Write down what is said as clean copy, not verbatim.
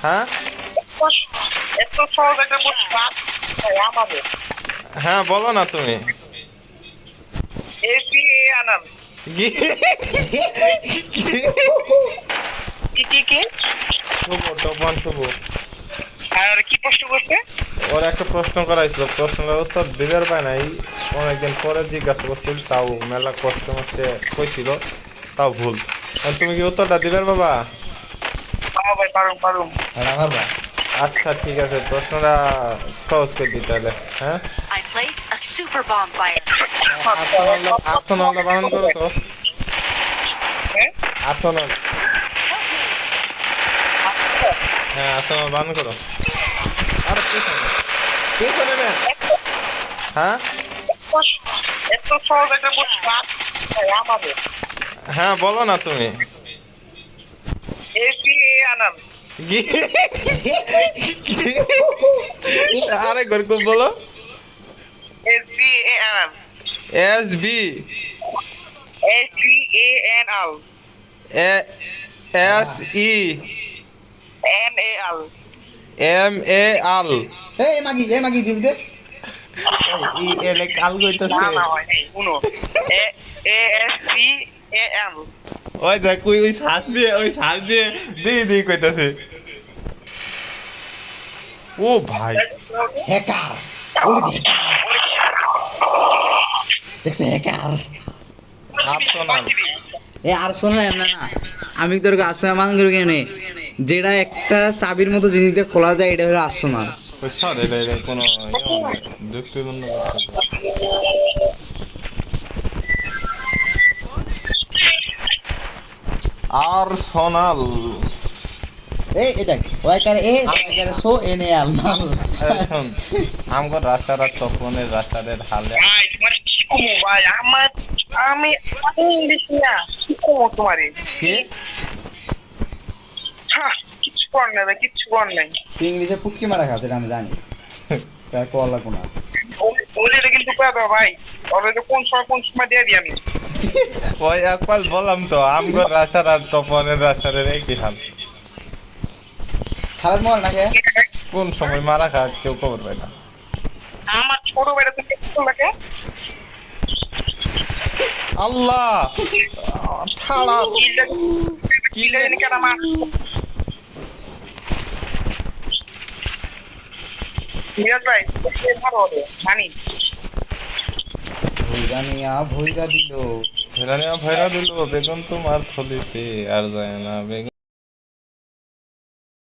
হ্যাঁ এত সহজ একটা প্রশ্ন আমাদের হ্যাঁ বলো না তুমি। এসি আনাম কি- কি কি কি শুভ তপন শুভ। আর কি প্রশ্ন করছে? ওর একটা প্রশ্ন করাইছিল, প্রশ্নের উত্তর দিবার পায় নাই। অনেকদিন পরে জিজ্ঞাসা করছিল, তাও মেলা কষ্ট মষ্টে কইছিল, তাও ভুল। আর তুমি কি উত্তরটা দিবার বাবা? হ্যাঁ ভাই পারুম পারুম। আচ্ছা ঠিক আছে, প্রশ্নটা সহজ করে দিই তাহলে। হ্যাঁ I placed a super bomb by it. আর্সেনালটা বানান করো তো। হ্যাঁ আর্সেনাল, হ্যাঁ আর্সেনাল বানান করো। আরে পিছনে পিছনে নে। হ্যাঁ এত সহজ একটা প্রশ্ন আমাদের হ্যাঁ বলো না তুমি। এসি আনাম আরে গরকম বলো। এসি আনাম এস বি এসি এন আল এস ই এন এ আল এম এ আল। এই মাগি টিভিতে ই এলে কাল না কইতাছে। না ভাই নেই শুনো A A S C A M ওই দেখ ওই শ্বাস দিয়ে দি কইতাছে। ও ভাই হ্যাকার বলি দি দেখছে হ্যাকার আর্সেনাল। এ আর্সেনাল না না আমি তোর আর্সেনাল মান করে কেনে যেটা একটা চাবির মতো জিনিস দিয়ে খোলা যায় এটা হলো আর্সেনাল। ওই সর এটা কোনো যুক্তিপূর্ণ কথা না। আর্সেনাল। এই দেখ ওইকার এ ওইকার সো এনে আল মাল এই শোন, আমগো রাশার তপনের রাশারের হালে ভাই তোমার কি কমো ভাই আমি ইংলিশ না কি কমো তোমারে কি কিচ্ছু কর নাই ভাই কিচ্ছু কর নাই ইংলিশে পুটকি মারা খাচ্ছে এটা আমি জানি তার কলা কোনা ওলে এটা কিন্তু কয়া দাও ভাই ওরে তো কোন সময় দিয়ে দিই আমি ওই একবার বললাম তো, আমগো রাশার আর তপনের রাশারের একই হাল। খারাপ মর নাকি কোন সময় মারা খা কেউ খবর পায় না। আমার ছোট ভাইটা তো কিছু লাগে আল্লাহ ঠাড়া কি জানি কেন আমার মিরাজ ভাই ভালো হবে জানি ভৈরা দিল ভেড়া নিয়ে ভেড়া দিল বেগুন তোমার থলিতে আর যায় না বেগুন।